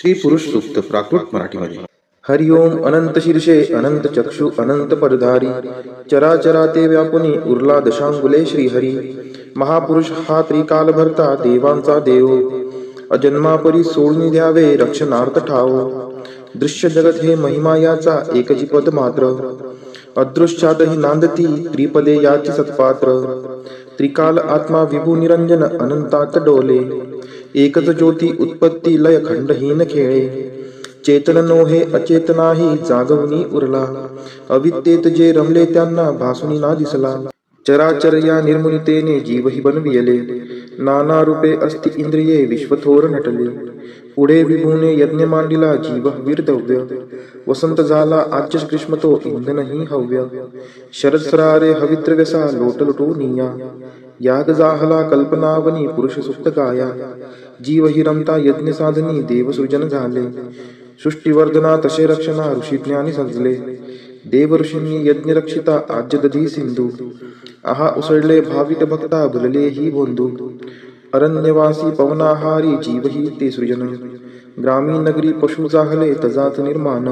श्री पुरुष सूक्त प्राकृत मराठीमध्ये. हरिओम अनंत शीर्षे अनंत चक्षु अनंत पदधारी चराचरा ते व्यापुनी उरला दशांगुले श्रीहरी. महापुरुष हा त्रिकाल भरता देवांचा देव अजन्मापरी सोडून द्यावे रक्षणार्थ ठाव. दृश्य जगत हे महिमा याचा एकची पद मात्र अदृश्यातही नांदती त्रिपदे याची सत्पात्र. त्रिकाल आत्मा विभू निरंजन अनंतात डोले एकच ज्योती उत्पत्ती लय खंडहीन खेळे. चेतन नोहे अचेतनाही जागवणी उरला अविद्येत जे रमले त्यांना भासुनी ना दिसला. चराचर या निर्मुनितेने जीवही बनविले नाना रूपे अस्ति इंद्रिये विश्वथोर नटले. पुढे विभूने यज्ञ मांडिला जीव वीरदव्य वसंत झाला आज्य ग्रीष्म तो इंधनही हव्य. शरद सरारे हवित्रव्यसा लोट लुटूनिया याग जाहला कल्पनावनी पुरुष सुप्त गाया. जीव हि रमता यज्ञ साधनी देवसृजन झाले सृष्टीवर्धना तसे रक्षणा ऋषी ज्ञानी सजले. देव ऋषींनी यज्ञ रक्षिता आज्य दधी सिंधू आहा उसळले भाविक भक्ता भुलले ही बोंधू. अरण्यवासी पवनाहारी जीव ही ते सृजन ग्रामीण नगरी पशु जाहले तजात निर्माण.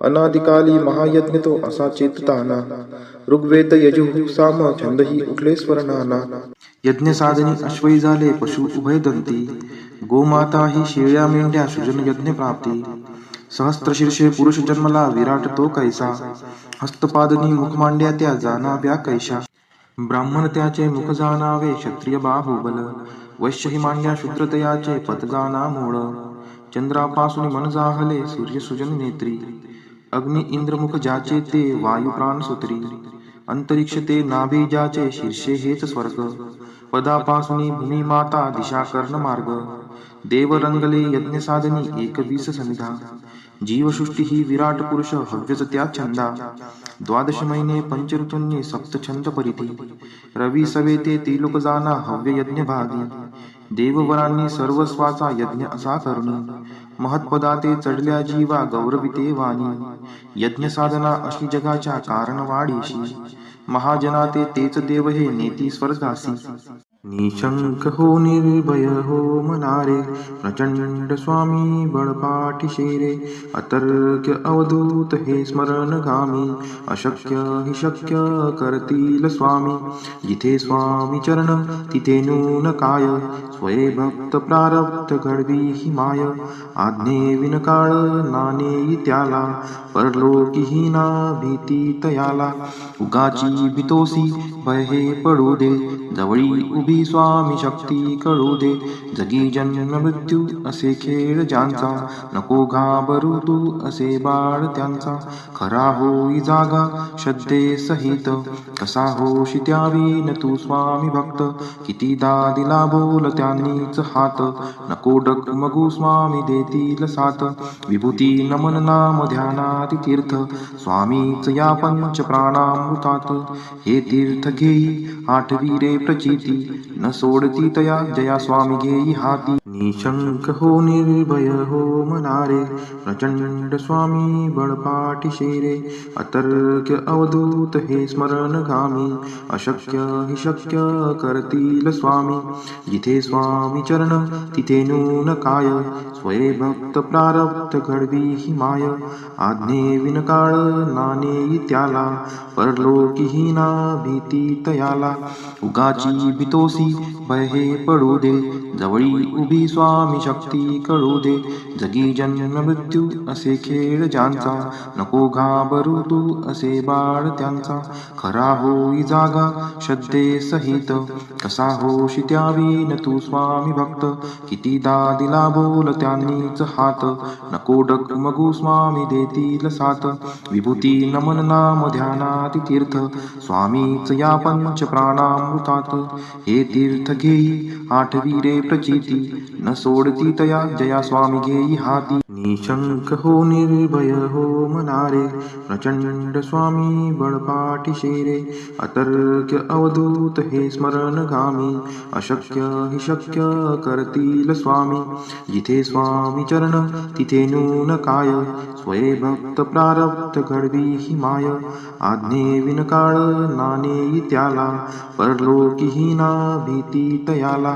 अनादिकाली महायज्ञ तो असा चेतताना ऋग्वेद यजुः साम छंदही उठले स्वरनाना. यज्ञ साधनी अश्वई झाले पशु उभय दंती गोमाता ही शेळ्या मेंढ्या सृजन यज्ञ प्राप्ती. सहस्त्र शीर्षे पुरुष जन्मला विराट तो कैसा हस्तपादनी मुख मांड्या त्या जाणाव्या कैशा. ब्राह्मण त्याचे मुख जाणावे क्षत्रिय बाहुबल वैश्य ही मांड्या शूद्रतयाचे पद जाणा मूळ. चंद्रापासून मन जाहले सूर्य सृजन नेत्री अग्नि इंद्र मुख ज्याचे ते वायू प्राण सूत्री. अंतरिक्ष ते नाभी ज्याचे शीर्षे हेच स्वर्ग पदापासून भूमी माता दिशा कर्ण मार्ग. देव रंगले यज्ञ साधनी एकवीस समिधा जीवसृष्टी ही विराट पुरुष हव्यच त्या छंदा. द्वादश महिने पंच ऋतूंनी सप्त छंद परिधी रवी सवे ते त्रिलोक जाना हव्य यज्ञ भागी. देववरांनी सर्वस्वाचा यज्ञ असा करुणी महत्पदा ते चढल्या जीवा गौरविते वाणी. यज्ञ साधना अशी जगाच्या कारण वाढीशी महाजना तेच देव हे नेती स्वर्गासी. निशंक हो निर्भय हो मनारे प्रचंड स्वामी बळपाठी शेरे. अतर्क्य अवधूत हे स्मरणगामी अशक्य हि शक्य करतील स्वामी. जिथे स्वामी चरण तिथे नून काय स्वये भक्त प्रारब्ध घडवी ही माय. आज्ञे विनकाळ नाने त्याला परलोकीही ना भीती तयाला. उगाची भीतोसी भय हे पडू दे जवळी उभी स्वामी शक्ती कळू दे. जगी जन्म मृत्यू असे खेळ ज्यांचा नको घाबरू तू असे बाळ त्यांचा. खरा होई जागा श्रद्धे सहित कसा होशी त्यावीन तू स्वामी भक्त. कितीदा दिला बोल त्यांनीच हात नको डगमगू स्वामी देतील साथ. विभूती नमन नाम ध्यानाति तीर्थ स्वामीच या पंच प्राणामृतात. हे तीर्थ घेई आठवी रे प्रचिती न सोडती तया जया स्वामी घेई हाती. निशंक हो निर्भय हो मनारे प्रचंड स्वामी बळपाठी शेरे. अतर्क्य अवधूत हे स्मरणगामी अशक्य हि शक्य करतील स्वामी. जिथे स्वामी चरण तिथे नून काय स्वये भक्त प्रारब्ध घडवी ही माय. आज्ञे विनकाळ नाने त्याला परलोकीही ना भीती तयाला. उगाची भीतोसी भय हे पडू दे जवळी उभी स्वामी शक्ती कळू दे. जगी जन्म मृत्यू असे खेळ ज्यांचा नको घाबरू तू असे बाळ त्यांचा. खरा होई जागा श्रद्धे सहित कसा होशी त्यावीन तू स्वामी भक्त. कितीदा दिला बोल त्यांनीच हात नको डगमगू स्वामी देतील साथ. विभूती नमन नाम ध्यानाति तीर्थ स्वामीच या पंच प्राणामृतात. हे तीर्थ घेई आठवी रे प्रचिती न सोडती तया जया स्वामी घेई हाती. निशंक हो निर्भय हो मनारे प्रचंड स्वामी बळपाठी शेरे. अतर्क्य अवधूत हे स्मरणगामी अशक्य हि शक्य करतील स्वामी. जिथे स्वामी चरण तिथे नून काय स्वये भक्त प्रारब्ध घडवी ही माय. आज्ञे विनकाळ नाने त्याला परलोकीही ना भीती तयाला.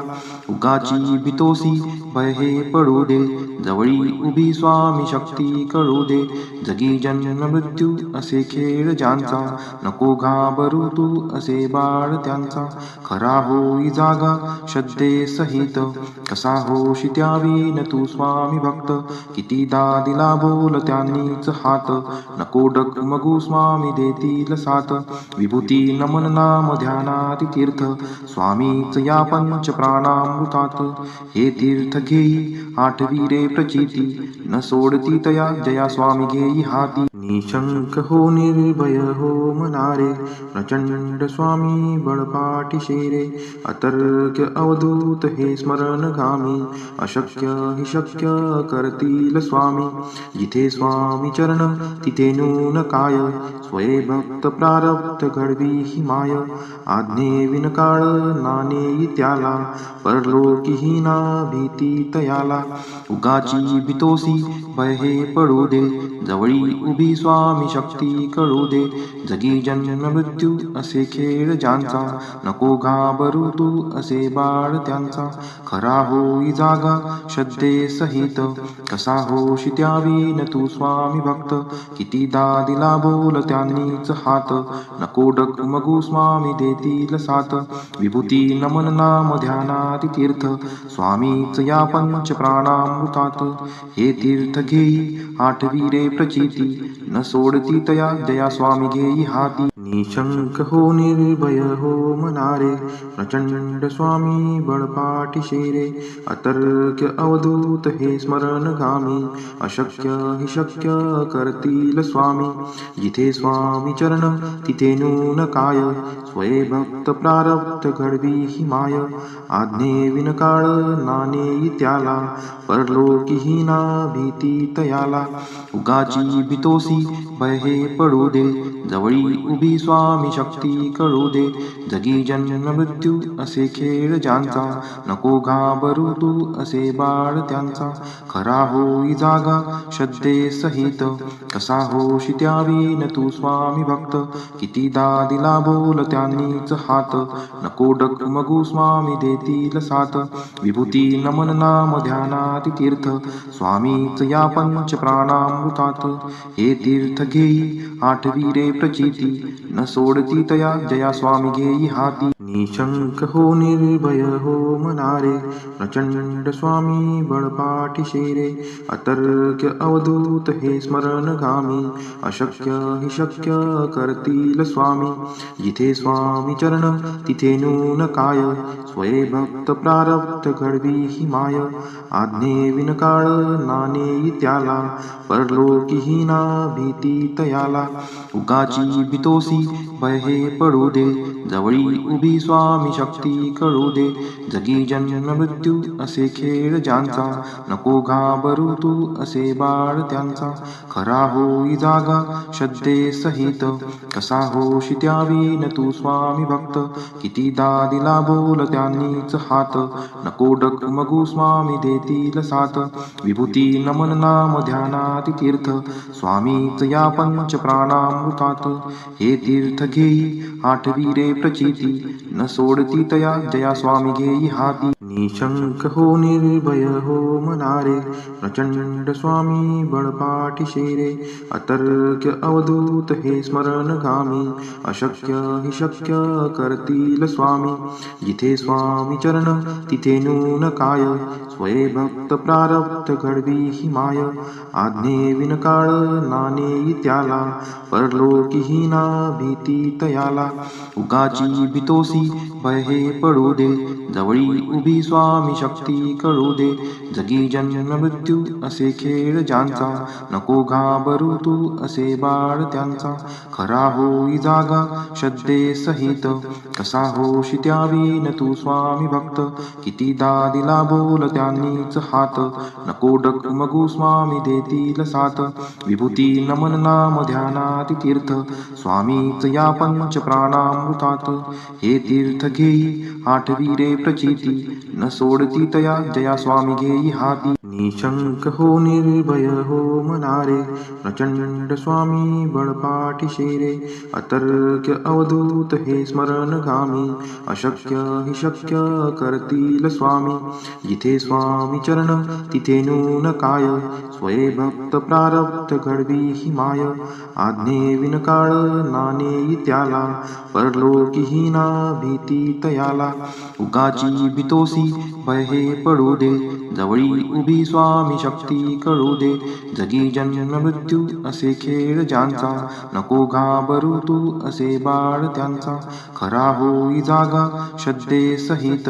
उगाची भीतोसी भय हे पडू दे, जवळी उभी स्वामी शक्ती कळू दे. जगी जन्म मृत्यू असे खेळ ज्यांचा, नको घाबरू तू असे बाळ त्यांचा. खरा होई जागा श्रद्धे सहित, कसा होशी त्यावीन तू स्वामी भक्त. कितीदा दिला बोल त्यांनीच हात, नको डगमगू स्वामी देतील साथ. विभूती नमन नाम ध्यानाति तीर्थ, स्वामीच या पंच प्राणामृतात. हे तीर्थ घेई आठवी रे प्रचिती, न सोडती तया जया स्वामी घेई हाती. निशंक हो निर्भय हो मनारे, प्रचंड स्वामी बळपाठी रे. अतर्क्य अवधूत हे स्मरणगामी, अशक्य हि शक्य करतील स्वामी. जिथे स्वामी चरण तिथे नून काय, स्वये भक्त प्रारब्ध घडवी ही माय. आज्ञे विनकाळ नाणे त्याला, परलोकीही ना भीती तयाला. उगाची भीतोसी भय हे पडू दे, जवळी उभी स्वामी शक्ती कळू दे. जगी जन्म मृत्यू असे खेळ ज्यांचा, नको घाबरू तू असे बाळ त्यांचा. खरा होई जागा श्रद्धे सहित, कसा होशी त्यावीन तू स्वामी भक्त. कितीदा दिला बोल त्यांनीच हात, नको डगमगू स्वामी देतील साथ. विभूती नमन नाम ध्यानाति तीर्थ, स्वामीच या पंच प्राणामृतात. हे तीर्थ घेई आठवी रे प्रचिती, न सोडती तया जया स्वामी घेई हाती. निशंक हो निर्भय हो मनारे, प्रचंड स्वामी बळपाठी रे. अतर्क्य अवधूत हे स्मरणगामी, अशक्य हि शक्य करतील स्वामी. जिथे स्वामी चरण तिथे नून काय, स्वये भक्त प्रारब्ध घडवी ही माय. आज्ञे विनकाळ नाणे त्याला, परलोकीही ना भीती तयाला. उगाची भीतोसी भय हे पडू दे, जवळी उभी स्वामी शक्ती कळू दे. जगी जन्म मृत्यू असे खेळ ज्यांचा, नको घाबरू तू असे बाळ त्यांचा. खरा होई जागा श्रद्धे सहित, कसा होशी त्यावीन तू स्वामी भक्त. कितीदा दिला बोल त्यांनीच हात, नको डगमगू स्वामी देतील साथ. विभूती नमन नाम ध्यानाति तीर्थ, स्वामीच या पंच प्राणामृतात. हे तीर्थ घेई आठवी रे प्रचिती, न सोडती तया जया स्वामी घेई हाती. निशंक हो निर्भय हो मनारे, प्रचंड स्वामी बळपाठी रे. अतर्क्य अवधूत हे स्मरणगामी, अशक्य हि शक्य करतील स्वामी. जिथे स्वामी चरण तिथे नून काय, स्वये भक्त प्रारब्ध घडवी ही माय. आज्ञे विनकाळ नाणे त्याला, परलोकीही ना भीती तयाला. उगाची भीतोसी भय हे पडू दे, जवळी उभी स्वामी शक्ती कळू दे. जगी जन्म मृत्यू असे खेळ ज्यांचा, नको घाबरू तू असे बाळ त्यांचा. खरा होई जागा श्रद्धे सहित, कसा होशी त्यावीन तू स्वामी भक्त. कितीदा दिला बोल त्यांनीच हात, नको डगमगू स्वामी देतील साथ. विभूती नमन नाम ध्यानाति तीर्थ, स्वामीच या पंच प्राणामृतात. हे तीर्थ घेई आठवी रे प्रचिती, न सोडती तया जया स्वामी घेई हाती. निशंक हो निर्भय हो मनारे, प्रचंड स्वामी बळपाठी रे. अतर्क्य अवधूत हे स्मरणगामी, अशक्य हि शक्य करतील स्वामी. जिथे स्वामी चरण तिथे नून काय, स्वये भक्त प्रारब्ध घडवी ही माय. आज्ञे विनकाळ नाणे त्याला, परलोकीही ना भीती तयाला. उगाची भीतोसी भय हे पडू दे, जवळी उभी स्वामी शक्ती कळू दे. जगी जन्म मृत्यू असे खेळ ज्यांचा, नको घाबरू तू असे बाळ त्यांचा. खरा होई जागा श्रद्धे सहित, कसा होशी त्यावीन तू स्वामी भक्त. कितीदा दिला बोल त्यांनीच हात, नको डगमगू स्वामी देतील साथ विभूती नमन नाम ध्यानाति तीर्थ स्वामीच या पंच प्राणामृतात हे तीर्थ घेई आठवी रे प्रचिती न सोडती तया जया स्वामी घेई हाती निशंक हो निर्भय हो मनारे प्रचंड स्वामी बळपाठी शेरे अतर्क्य अवधूत हे स्मरणगामी अशक्य हि शक्य करतील स्वामी जिथे स्वामी चरण तिथे नून काय स्वये भक्त प्रारब्ध घडवी ही माय आज्ञे विनकाळ नाने त्याला परलोकीही ना भीती तयाला उगाची भीतोसी भय हे पडू दे जवळी उभी स्वामी शक्ती कळू दे जगी जन्म मृत्यू असे खेळ ज्यांचा नको घाबरू तू असे बाळ त्यांचा खरा होई जागा श्रद्धे सहित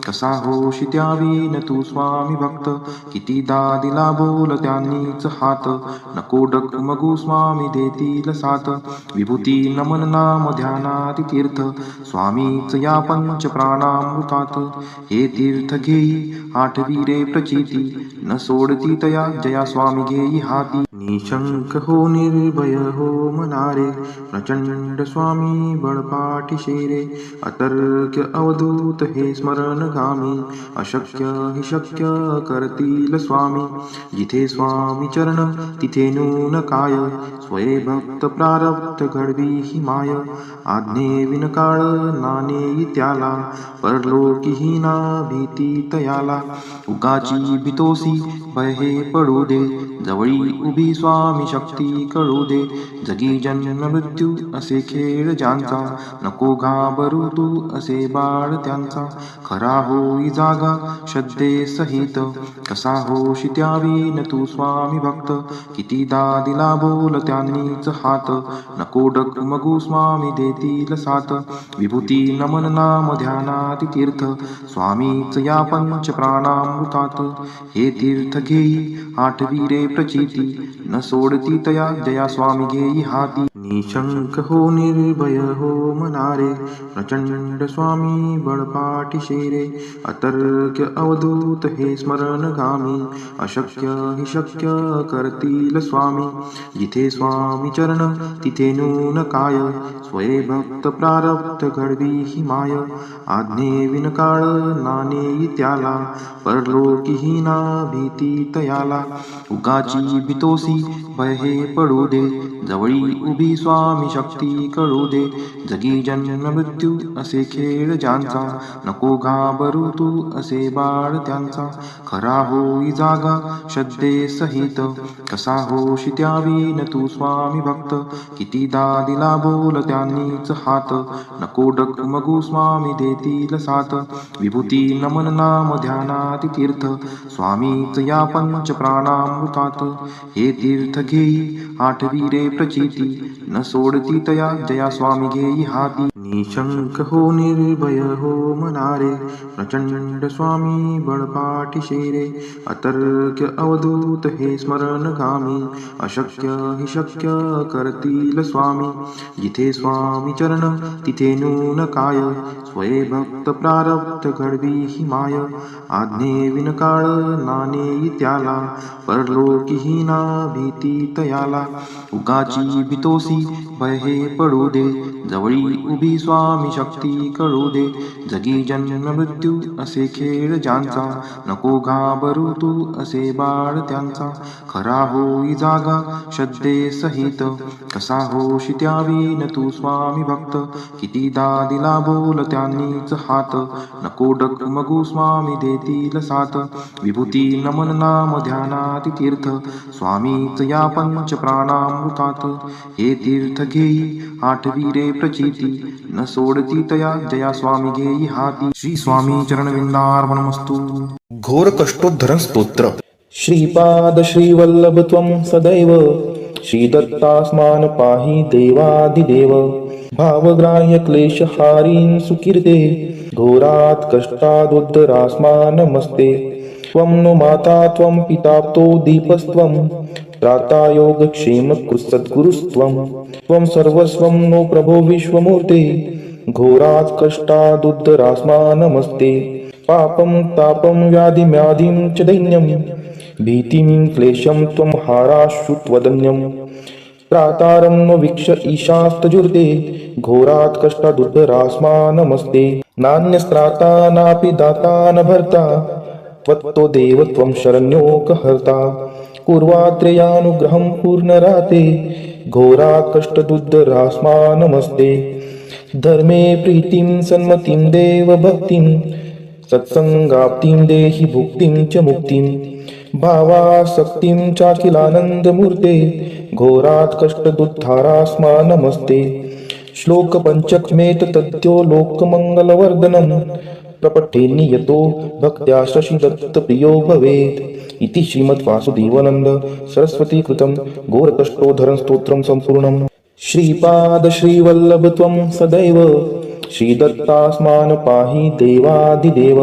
कसा होशी त्यावी न तू स्वामी भक्त कितीदा दिला बोल त्यांनीच हात नको डगमगू स्वामी देतील साथ विभूती नमन नाम ध्यानाति तीर्थ स्वामीच या पंच प्राणामृतात हे तीर्थ घेई आठवी रे प्रचिती न सोडती तया जया स्वामी घेई हाती निशंक हो निर्भय हो मनारे प्रचंड स्वामी बळपाठी शेरे अतर्क्य अवधूत हे स्मरणगामी अशक्य हि शक्य करतील स्वामी जिथे स्वामी चरण तिथे नून काय स्वये भक्त प्रारब्ध घडवी ही माय आज्ञे विनकाळ नाने त्याला परलोकीही ना भीती तयाला उगाची भीतोसी भय हे पडू दे जवळी उभी स्वामी शक्ती कळू दे जगी जन्म मृत्यू असे खेळ ज्यांचा नको घाबरू तू असे बाळ त्यांचा खरा होई जागा श्रद्धे सहित कसा होशी त्यावी न तू स्वामी भक्त कितीदा दिला बोल त्यांनीच हात नको डगमगू स्वामी देतील साथ विभूती नमन नाम ध्यानाति तीर्थ स्वामीच या पंच प्राणामृतात हे तीर्थ घेई आठवी रे प्रचिती न सोडती तया जया स्वामी घेई हाती निशंक हो निर्भय हो मनारे प्रचंड स्वामी बळपाठी शेरे अतर्क्य अवधूत हे स्मरणगामी अशक्य हि शक्य करतील स्वामी जिथे स्वामी चरण तिथे नून काय स्वये भक्त प्रारब्ध घडवी ही माय आज्ञे विनकाळ नाने त्याला परलोकीही ना भीती तयाला उगाची भीतोसी भय हे पडू दे जवळी उभी स्वामी शक्ती कळू दे जगी जन्म मृत्यू असे खेळ ज्यांचा नको घाबरू तू असे बाळ त्यांचा खरा होई जागा श्रद्धे सहित कसा होशी त्यावी न तू स्वामी भक्त कितीदा दिला बोल त्यांनीच हात नको डगमगू स्वामी देतील साथ विभूती नमन नाम ध्यानाति तीर्थ स्वामीच या पंच प्राणामृतात हे तीर्थ घेई आठवी रे प्रचिती न सोडती तया जया स्वामी घेई हाती निशंक हो निर्भय हो मनारे प्रचंड स्वामी बळपाठी शेरे अतर्क्य अवधूत हे स्मरणगामी अशक्य हि शक्य करतील स्वामी जिथे स्वामी चरण तिथे नून काय स्वये भक्त प्रारब्ध घडवी ही माय आज्ञे विनकाळ नाने त्याला परलोकीही ना भीती तयाला उगाची भीतोसी भय हे पडू दे जवळी उभी स्वामी शक्ती कळू दे जगी जन्म मृत्यू असे खेळ ज्यांचा नको घाबरू तू असे बाळ त्यांचा खरा होई जागा श्रद्धे सहित कसा होशी त्यावी न तू स्वामी भक्त कितीदा दिला बोल त्यांनीच हात नको डगमगू स्वामी देतील साथ विभूती नमन नाम ध्यानाति तीर्थ स्वामीच या पंच प्राणामृतात हे तीर्थ घेई आठवी रे प्रचिती न सोडती तया जया स्वामी घेई हाती श्री स्वामी चरणविंदार्पणमस्तु घोर कष्टोद्धरण स्तोत्र श्रीपाद श्रीवल्लभ त्वं सदैव श्रीदत्तास्मान् पाहि देवादिदेव भावग्राह्य क्लेशहारीन् सुकीर्ते घोरात् कष्टादुद्धरास्मान् नमस्ते त्वं नो माता त्वं पिताप्तो दीपस्त्वं त्राता योगक्षेम सद्गुरुस्त्वं त्वं सर्वस्वं नो प्रभो विश्वमूर्ते घोरात् कष्टादुद्धरास्मान् नमस्ते पापं तापं व्याधिम्याधिं च दैन्यं भीतिं क्लेशं त्वं हाराश्रुत्वदन्यं त्रातारं न वीक्ष ईशास्तजुर्ते घोरात् कष्टादुद्धरास्मा नमस्ते नान्यस्त्राता नापि दाता न भर्ता त्वत्तो देव त्वं शरण्योकहर्ता कुर्वात्रेयानुग्रहं पूर्णराते घोरात् कष्टदुद्धरास्मा नमस्ते धर्मे प्रीतिं सन्मतिं देव भक्तिं सत्संगाप्तिं देहि भुक्तिं च मुक्तिं भावासक्तिं चाखिलानन्दमूर्ते घोरात् कष्टदुद्धारास्मा नमस्ते श्लोक पंचकमेत तद्यो लोकमंगलवर्धनं प्रपठेन्नि यतो भक्त्या शशिदत्तप्रियो भवेत् इति श्रीमद्वासुदेवानंद सरस्वती कृतं घोरकष्टोद्धरण स्तोत्रं सम्पूर्णम्। श्रीपाद श्रीवल्लभ त्वं सदैव श्रीदत्तास्मान् पाहि देवादिदेव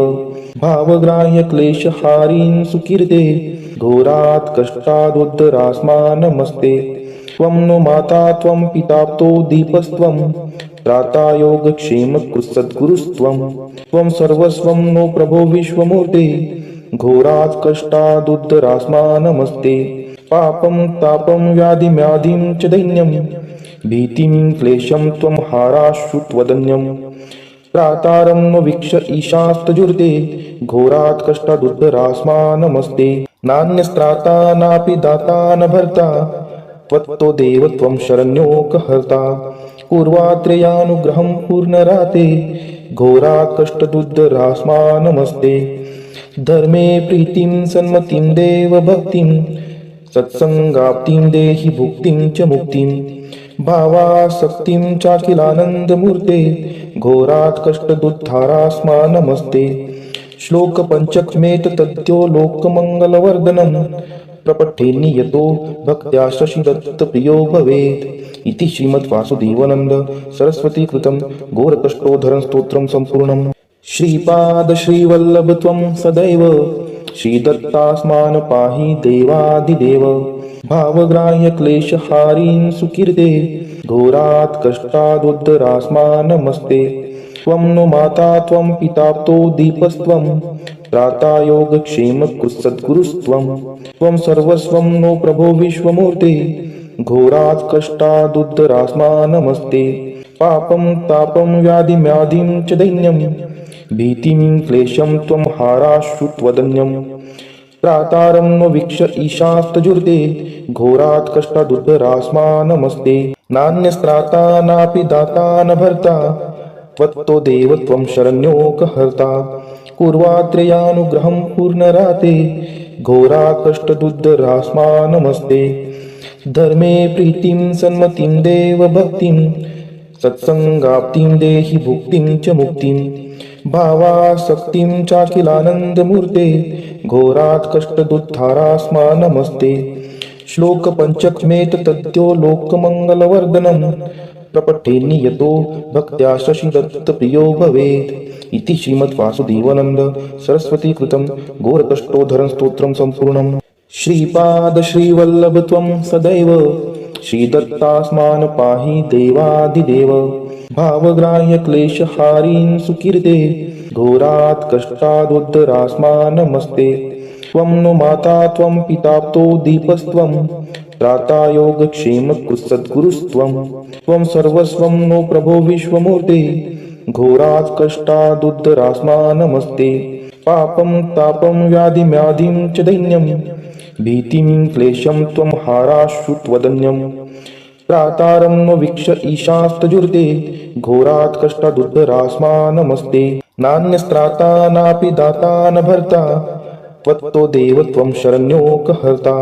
भावग्राह्य क्लेशहारीन् सुकीर्ते घोरात् कष्टादुद्धरास्मा नमस्ते त्वं नो माता त्वं पिताप्तो दीपस्त्वं त्राता योगक्षेमकृत्सद्गुरुस्त्वं त्वं सर्वस्वं नो प्रभो विश्वमूर्ते घोरात् कष्टादुद्धरास्मा नमस्ते पापं तापं व्याधिम्याधिं च दैन्यं भीतिं क्लेशं त्वं हाराश्रुत्वदन्यं त्रातारं न वीक्ष ईशास्तजुर्ते घोरात् कष्टादुद्धरास्मा नमस्ते नान्यस्त्राता नापि दाता न भर्ता त्वत्तो देव त्वं शरण्योकहर्ता पूर्वात्रेयानुग्रहं पूर्णराते घोरात् कष्टदुद्धरास्मा नमस्ते धर्मे प्रीतिं सन्मतिं देव भक्तिं सत्संगाप्तिं देहि भुक्तिं च मुक्तिं भावासक्तिं चाखिलानन्दमूर्ते घोरात् कष्टदुद्धारास्मा नमस्ते श्लोक पंचकमेत तद्यो लोकमंगलवर्धनं प्रपठेन्नि यतो भक्त्या शशिदत्तप्रियो भवेत् इति श्रीमद्वासुदेवानंद सरस्वती कृतं घोरकष्टोद्धरण स्तोत्रं सम्पूर्णम्। श्रीपाद श्रीवल्लभ त्वं सदैव श्रीदत्तास्मान् पाहि देवादिदेव भावग्राह्य क्लेशहारीन् सुकीर्ते घोरात् कष्टादुद्धरास्मा नमस्ते त्वं नो माता त्वं पिताप्तो दीपस्त्वं त्राता योगक्षेमकृत्सद्गुरुस्त्वं त्वं सर्वस्वं नो प्रभो विश्वमूर्ते घोरात् कष्टादुद्धरास्मा नमस्ते पापं तापं व्याधिम्याधिं च दैन्यं भीतिं क्लेशं त्वं हाराश्रुत्वदन्यं त्रातारं न वीक्ष ईशास्तजुर्ते घोरात् कष्टादुद्धरास्मा नमस्ते नान्यस्त्राता नापि दाता न भर्ता त्वत्तो देव त्वं शरण्योकहर्ता कुर्वात्रेयानुग्रहं पूर्णराते घोरात् कष्टदुद्धरास्मा नमस्ते धर्मे प्रीतिं सन्मतिं देव भक्तिं सत्संगाप्तिं देहि भुक्तिं च मुक्तिं भावासक्तिं चाखिलानन्दमूर्ते घोरात् कष्टदुद्धारास्मा नमस्ते श्लोक पंचकमेत तद्यो लोकमंगलवर्धनं प्रपठेन्नि यतो भक्त्या शशिदत्तप्रियो भवेत् इति श्रीमद्वासुदेवानंद सरस्वती कृतं घोरकष्टोद्धरण स्तोत्रं सम्पूर्णम्। श्रीपाद श्रीवल्लभ त्वं सदैव श्रीदत्तास्मान् पाहि देवादिदेव भावग्राह्य क्लेशहारीन् सुकीर्ते घोरात् कष्टादुद्धरास्मा नमस्ते त्वं नो माता त्वं पिताप्तो दीपस्त्वं त्राता योगक्षेमकृत्सद्गुरुस्त्वं त्वं सर्वस्वं नो प्रभो विश्वमूर्ते घोरात् कष्टादुद्धरास्मा नमस्ते पापं तापं व्याधिम्याधिं च दैन्यं भीतिं क्लेशं त्वं हाराश्रुत्वदन्यं त्रातारं न वीक्ष ईशास्तजुर्ते घोरात् कष्टादुद्धरास्मा नमस्ते नान्यस्त्राता नापि दाता न भर्ता त्वत्तो देव त्वं शरण्योकहर्ता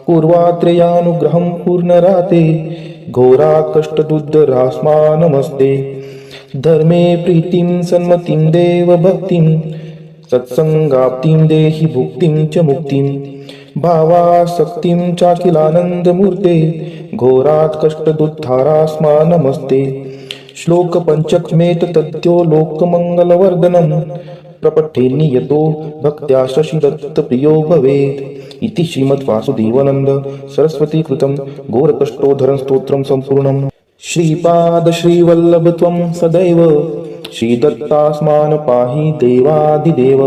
पूर्वात्रेयानुग्रहं पूर्णराते घोरात् कष्टदुद्धरास्मा नमस्ते धर्मे प्रीतिं सन्मतिं देव भक्तिं सत्संगाप्तिं देहि भुक्तिं च मुक्तिं भावासक्तिं चाखिलानन्दमूर्ते घोरात् कष्टदुद्धारास्मा नमस्ते श्लोक पंचकमेत तद्यो लोकमंगलवर्धनं प्रपठेन्नि यतो भक्त्या शशिदत्तप्रियो भवेत् इति श्रीमद्वासुदेवानंद सरस्वती कृतं घोरकष्टोद्धरण स्तोत्रं सम्पूर्णम्। श्रीपाद श्रीवल्लभ त्वं सदैव श्रीदत्तास्मान् पाहि देवादिदेव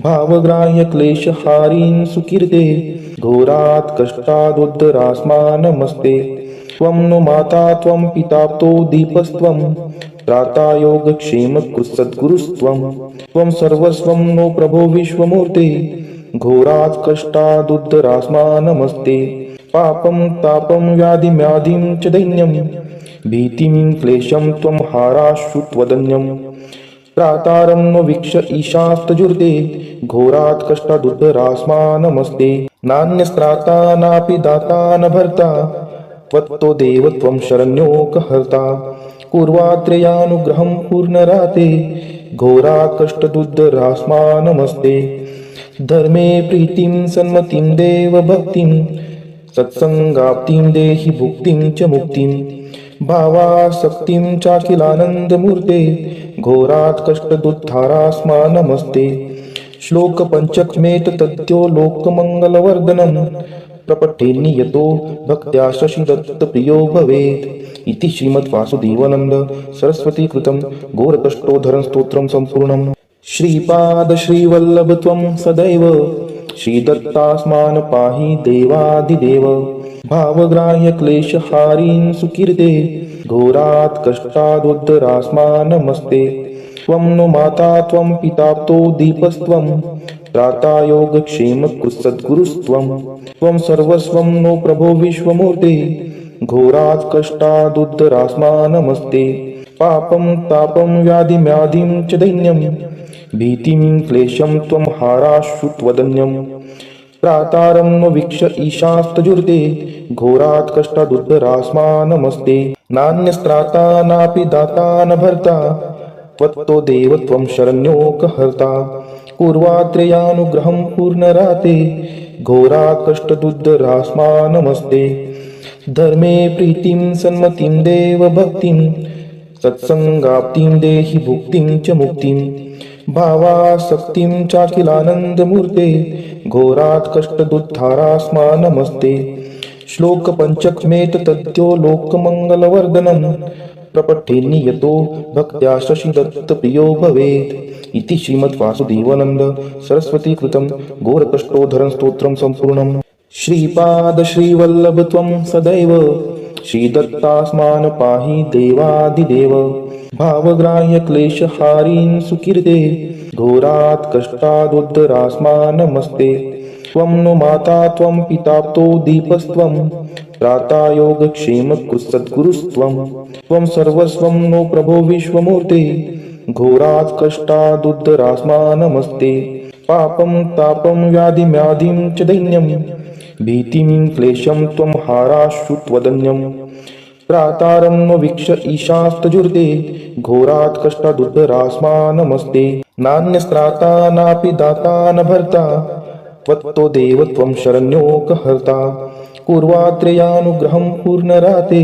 भावग्राह्य क्लेशहारीन् सुकीर्ते घोरात् कष्टादुद्धरास्मा नमस्ते त्वं नो माता त्वं पिताप्तो दीपस्त्वं त्राता योगक्षेमकृत्सद्गुरुस्त्वं त्वं सर्वस्वं नो प्रभो विश्वमूर्ते घोरात् कष्टादुद्धरास्मा नमस्ते पापं तापं व्याधिम्याधिं च दैन्यं भीतिं क्लेशं त्वं हाराशु त्वदन्यं त्रातारं नो वीक्ष ईशास्तजुर्ते घोरात् कष्टादुद्धरास्मा नमस्ते नान्यस्त्राता नापि दाता न भर्ता त्वत्तो देव त्वं शरण्योकहर्ता कुर्वात्रेयानुग्रहं पूर्णराते घोरात् कष्टदुद्धरास्मा नमस्ते धर्मे प्रीतिं सन्मतिं देव भक्तिं सत्संगाप्तिं देहि भुक्तिं च मुक्तिं भावासक्तिं चाखिलानन्दमूर्ते घोरात् कष्टदुद्धारास्मा नमस्ते श्लोक पंचकमेत तद्यो लोकमंगलवर्धनं प्रपठेन्नियतो भक्त्या शशिदत्तप्रियो भवेत् इति श्रीमद्वासुदेवानंद सरस्वती कृतं घोरकष्टोद्धरण स्तोत्रं सम्पूर्णम्। श्रीपाद श्रीवल्लभ त्वं सदैव श्रीदत्तास्मान् पाहि देवादिदेव भावग्राह्य क्लेशहारीन् सुकीर्ते घोरात् कष्टादुद्धरास्मा नमस्ते त्वं नो माता त्वं पिताप्तो दीपस्त्वं त्राता योगक्षेमकृत्सद्गुरुस्त्वं त्वं सर्वस्वं नो प्रभो विश्वमूर्ते घोरात् कष्टादुद्धरास्मा नमस्ते पापं तापं व्याधिम्याधिं च दैन्यं भीतिं क्लेशं त्वं हाराशु त्वदन्यं त्रातारं नो वीक्ष ईशास्तजुर्ते घोरात् कष्टादुद्धरास्मा नमस्ते नान्यस्त्राता नापि दाता न भर्ता त्वत्तो देव त्वं शरण्योकहर्ता कुर्वात्रेयानुग्रहं पूर्णराते घोरात् कष्टदुद्धरास्मा नमस्ते धर्मे प्रीतिं सन्मतिं देव भक्तिं सत्संगाप्तिं देहि भुक्तिं च मुक्तिं भावासक्तिं चाखिलानन्दमूर्ते घोरात् कष्टदुद्धारास्मा नमस्ते श्लोक पंचकमेत तद्यो लोकमंगलवर्धनं प्रपठेन्नियतो भक्त्या शशिदत्तप्रियो भवेत् इति श्रीमद्वासुदेवानंद सरस्वती कृतं घोरकष्टोद्धरण स्तोत्रं सम्पूर्णम्। श्रीपाद श्रीवल्लभ त्वं सदैव श्रीदत्तास्मान् पाहि देवादिदेव भावग्राह्य क्लेशहारीन् सुकीर्ते घोरात् कष्टादुद्धरास्मा नमस्ते त्वं नो माता त्वं पिताप्तो दीपस्त्वं त्राता योगक्षेमकृत्सद्गुरुस्त्वं त्वं सर्वस्वं नो प्रभो विश्वमूर्ते घोरात् कष्टादुद्धरास्मा नमस्ते पापं तापं व्याधिम्याधिं च दैन्यं भीतिं क्लेशं त्वं हाराशु त्वदन्यं त्रातारं नो वीक्ष ईशास्तजुर्ते घोरात् कष्टादुद्धरास्मा नमस्ते नान्यस्त्राता नापि दाता न भर्ता त्वत्तो देव त्वं शरण्योकहर्ता कुर्वात्रेयानुग्रहं पूर्णराते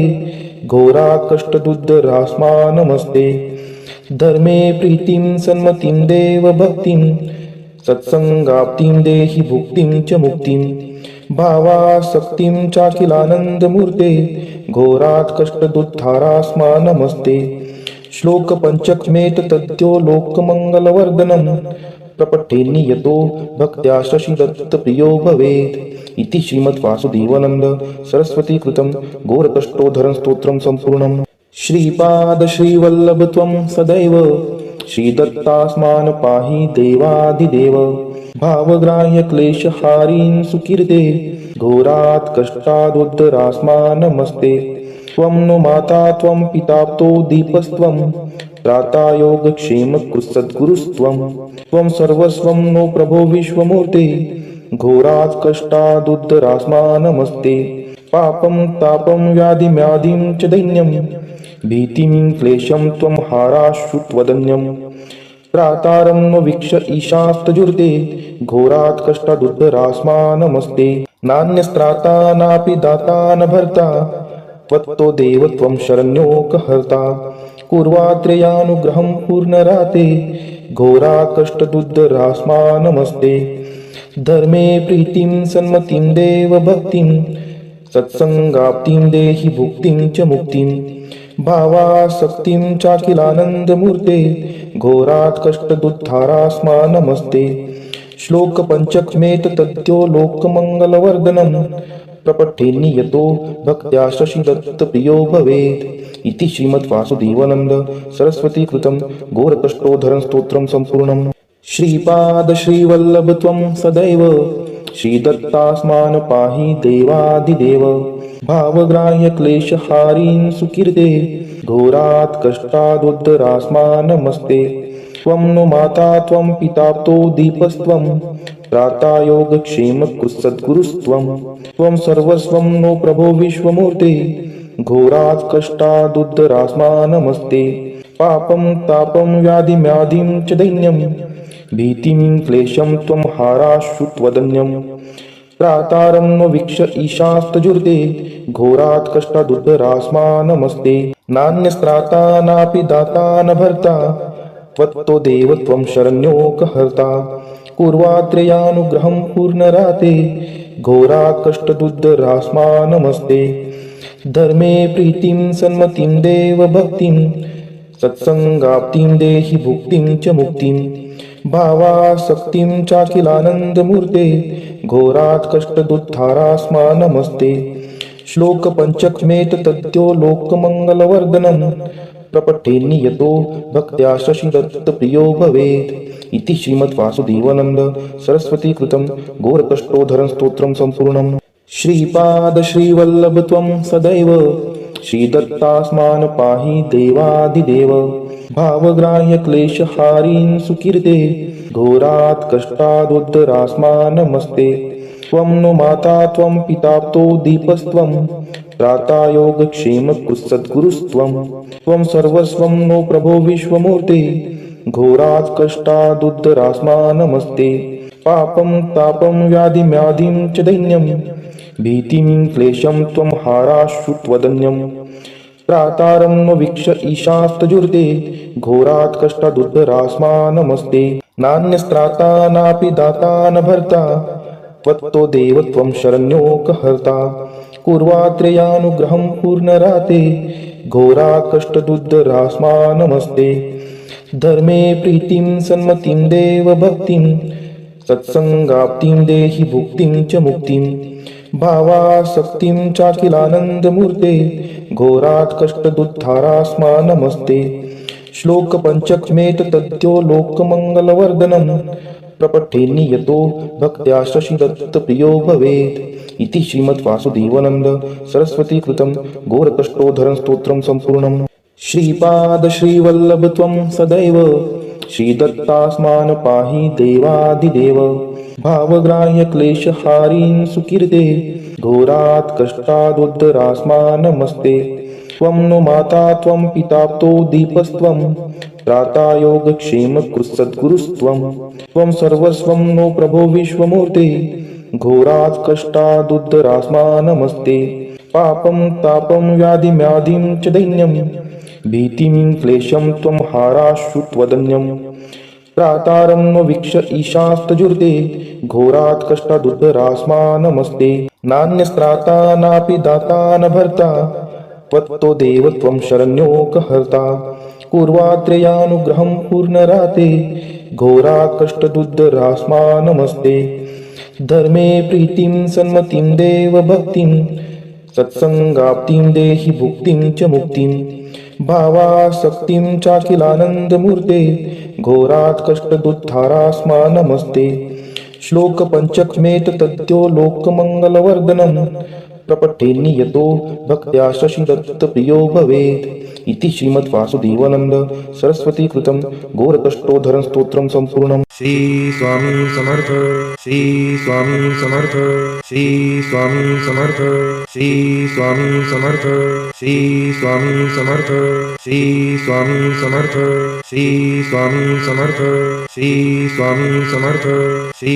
घोरात् कष्टदुद्धरास्मा नमस्ते धर्मे प्रीतिं सन्मतिं देव भक्तिं सत्संगाप्तिं देहि भुक्तिं च मुक्तिं भावासक्तिं चाखिलानन्दमूर्ते घोरात् कष्टदुद्धारास्मा नमस्ते श्लोक पंचकमेत तद्यो लोकमंगलवर्धनं प्रपठेन्नियतो भक्त्या शशिदत्तप्रियो भवेत् इति श्रीमद्वासुदेवानंद सरस्वती कृतं घोरकष्टोद्धरण स्तोत्रं सम्पूर्णम्। श्रीपाद श्रीवल्लभ त्वं सदैव श्रीदत्तास्मान् पाहि देवादिदेव भावग्राह्य क्लेशहारीन् सुकीर्ते घोरात् कष्टादुद्धरास्मा नमस्ते त्वं नो माता त्वं पिताप्तो दीपस्त्वं त्राता योगक्षेमकृत्सद्गुरुस्त्वं त्वं सर्वस्वं नो प्रभो विश्वमूर्ते घोरात् कष्टादुद्धरास्मा नमस्ते पापं तापं व्याधिम्याधिं च दैन्यं भीतिं क्लेशं त्वं हाराशु त्वदन्यं त्रातारं नो वीक्ष ईशास्तजुर्ते घोरात् कष्टादुद्धरास्मा नमस्ते नान्यस्त्राता नापि दाता न भर्ता त्वत्तो देव त्वं शरण्योकहर्ता कुर्वात्रेयानुग्रहं पूर्णराते घोरात् कष्टदुद्धरास्मा नमस्ते धर्मे प्रीतिं सन्मतिं देव भक्तिं सत्संगाप्तिं देहि भुक्तिं च मुक्तिं भावासक्तिं चाखिलानन्दमूर्ते घोरात् कष्टदुद्धारास्मा नमस्ते श्लोक पंचकमेत तद्यो लोकमंगलवर्धनम् प्रपठेन्नि यतो भक्त्या शशि दत्त प्रियो भवेत् इति श्रीमद्वासुदेवानंद सरस्वती कृतं घोरकष्टोद्धरण स्तोत्रं संपूर्णम्। श्रीपाद श्रीवल्लभ त्वं सदैव श्रीदत्तास्मान् पाहि देवादिदेव भावग्राह्य क्लेशहारीन् सुकीर्ते घोरात् कष्टादुद्धरास्मान् नमस्ते। त्वं नो माता त्वं पिताप्तो दीपस्त्वं त्राता योगक्षेम सद्गुरुस्त्वं त्वं सर्वस्वं नो प्रभो विश्वमूर्ते घोरात् कष्टादुद्धरास्मान् नमस्ते। पापं तापं व्याधिम्याधिं च दैन्यं भीतिं क्लेशं त्वं हाराशु त्वदन्यं प्रातारं नो वीक्ष ईशास्तजुर्ते घोरात् कष्टादुद्धरास्मान् नमस्ते। नान्यस्त्राता नापि दाता न भर्ता त्वत्तो देव त्वं शरण्योकहर्ता कुर्वात्रेयानुग्रहं पूर्णराते घोरात् कष्टदुद्धरास्मान् नमस्ते। धर्मे प्रीतिं सन्मतिं देव भक्तिं सत्संगाप्तिं देहि भुक्तिं च मुक्तिं भावासक्तिं चाखिलानन्दमूर्ते घोरात् कष्टदुद्धारास्मान् नमस्ते। श्लोक पंचकमेत तद्यो लोकमंगलवर्धनम् प्रपठेन्नि यतो भक्त्या शशि दत्त प्रियो भवेत् इति श्रीमद्वासुदेवानंद सरस्वती कृतं घोरकष्टोद्धरण स्तोत्रं संपूर्णम्। श्रीपाद श्रीवल्लभ त्वं सदैव श्रीदत्तास्मान् पाहि देवादिदेव भावग्राह्य क्लेशहारीन् सुकीर्ते घोरात् कष्टादुद्धरास्मान् नमस्ते। त्वं नो माता त्वं पिताप्तो दीपस्त्वं त्राता योगक्षेम सद्गुरुस्त्वं त्वं सर्वस्वं नो प्रभो विश्वमूर्ते घोरात् कष्टादुद्धरास्मान् नमस्ते। पापं तापं व्याधिम्याधिं च दैन्यं भीतिं क्लेशं त्वं हाराशु त्वदन्यं प्रातारं नो वीक्ष ईशास्तजुर्ते घोरात् कष्टादुद्धरास्मान् नमस्ते। नान्यस्त्राता नापि दाता न भर्ता त्वत्तो देव त्वं शरण्योकहर्ता कुर्वात्रेयानुग्रहं पूर्णराते घोरात् कष्टदुद्धरास्मान् नमस्ते। धर्मे प्रीतिं सन्मतिं देव भक्तिं सत्संगाप्तिं देहि भुक्तिं च मुक्तिं भावासक्तिं चाखिलानन्दमूर्ते घोरात् कष्टदुद्धारास्मान् नमस्ते। श्लोक पंचकमेत तद्यो लोकमंगलवर्धनम् प्रपठेन्नि यतो भक्त्या शशि दत्त प्रियो भवेत् इति श्रीमद्वासुदेवानंद सरस्वती कृतं घोरकष्टोद्धरण स्तोत्रं संपूर्णम्। श्रीपाद श्रीवल्लभ त्वं सदैव श्रीदत्तास्मान् पाहि देवादिदेव भावग्राह्य क्लेशहारीन् सुकीर्ते घोरात् कष्टादुद्धरास्मान् नमस्ते। त्वं नो माता त्वं पिताप्तो दीपस्त्वं त्राता योगक्षेम सद्गुरुस्त्वं त्वं सर्वस्वं नो प्रभो विश्वमूर्ते घोरात् कष्टादुद्धरास्मान् नमस्ते। पापं तापं व्याधिम्याधिं च दैन्यं भीतिं क्लेशं त्वं हाराशु त्वदन्यं प्रातारं नो वीक्ष ईशास्तजुर्ते घोरात् कष्टादुद्धरास्मान् नमस्ते। नान्यस्त्राता नापि दाता न भर्ता त्वत्तो देव त्वं शरण्योकहर्ता कुर्वात्रेयानुग्रहं पूर्णराते घोरात् कष्टदुद्धरास्मान् नमस्ते। धर्मे प्रीतिं सन्मतिं देव भक्तिं सत्संगाप्तिं देहि भुक्तिं च मुक्तिं भावासक्तिं चाखिलानन्दमूर्ते घोरात् कष्टदुद्धारास्मान् नमस्ते। श्लोक पंचकमेत तद्यो लोकमंगलवर्धनम् प्रपठेन्नि यतो भक्त्या शशि दत्त प्रियो भवेत् इति श्रीमद्वासुदेवानंद सरस्वती कृतं घोरकष्टोद्धरण स्तोत्रं संपूर्णम्। श्री स्वामी समर्थ श्री स्वामी समर्थ श्री स्वामी समर्थ श्री स्वामी समर्थ श्री स्वामी समर्थ श्री स्वामी समर्थ श्री स्वामी समर्थ श्री स्वामी समर्थ श्री